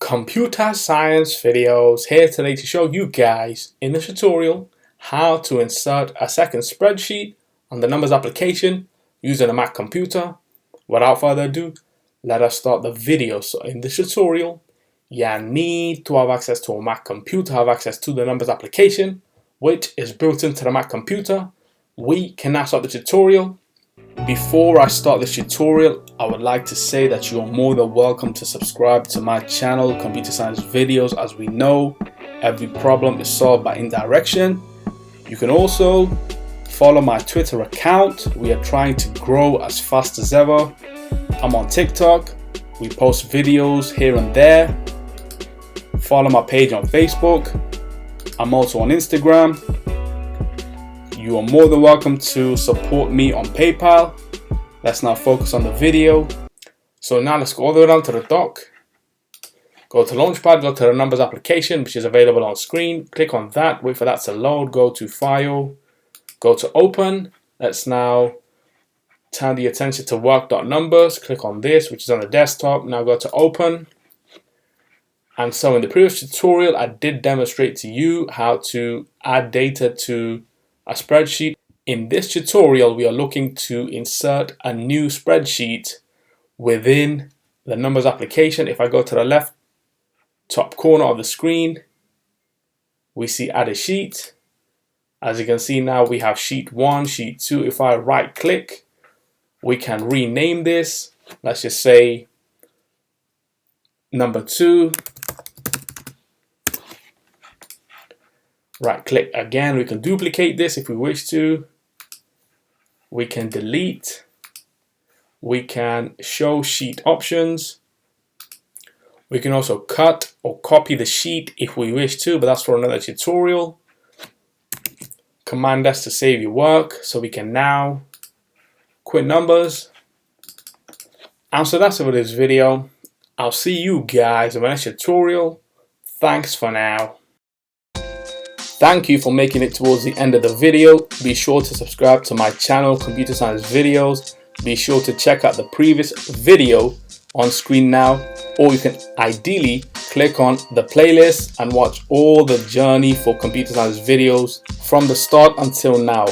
Computer Science Videos here today to show you guys in this tutorial how to insert a second spreadsheet on the numbers application using a Mac computer. Without further ado, let us start the video. So in this tutorial, you need to have access to a Mac computer, have access to the numbers application, which is built into the Mac computer. We can now start the tutorial. Before I start this tutorial, I would like to say that you are more than welcome to subscribe to my channel, Computer Science Videos. As we know, every problem is solved by indirection. You can also follow my Twitter account. We are trying to grow as fast as ever. I'm on TikTok. We post videos here and there. Follow my page on Facebook. I'm also on Instagram. You are more than welcome to support me on PayPal. Let's now focus on the video. So now let's go all the way down to the dock. Go to Launchpad, go to the numbers application, which is available on screen. Click on that, wait for that to load. Go to File, go to Open. Let's now turn the attention to work.numbers. Click on this, which is on the desktop. Now go to Open. And so in the previous tutorial, I did demonstrate to you how to add data to a spreadsheet. In this tutorial, we are looking to insert a new spreadsheet within the numbers application. If I go to the left top corner of the screen, we see add a sheet. As you can see now, we have sheet 1, sheet 2. If I right click, we can rename this. Let's just say number 2. Right click again, we can duplicate this if we wish to. We can delete. We can show sheet options. We can also cut or copy the sheet if we wish to, but that's for another tutorial. Command S to save your work. So we can now quit numbers. And so that's it for this video. I'll see you guys in my next tutorial. Thanks for now. Thank you for making it towards the end of the video. Be sure to subscribe to my channel, Computer Science Videos. Be sure to check out the previous video on screen now, or you can ideally click on the playlist and watch all the journey for Computer Science Videos from the start until now.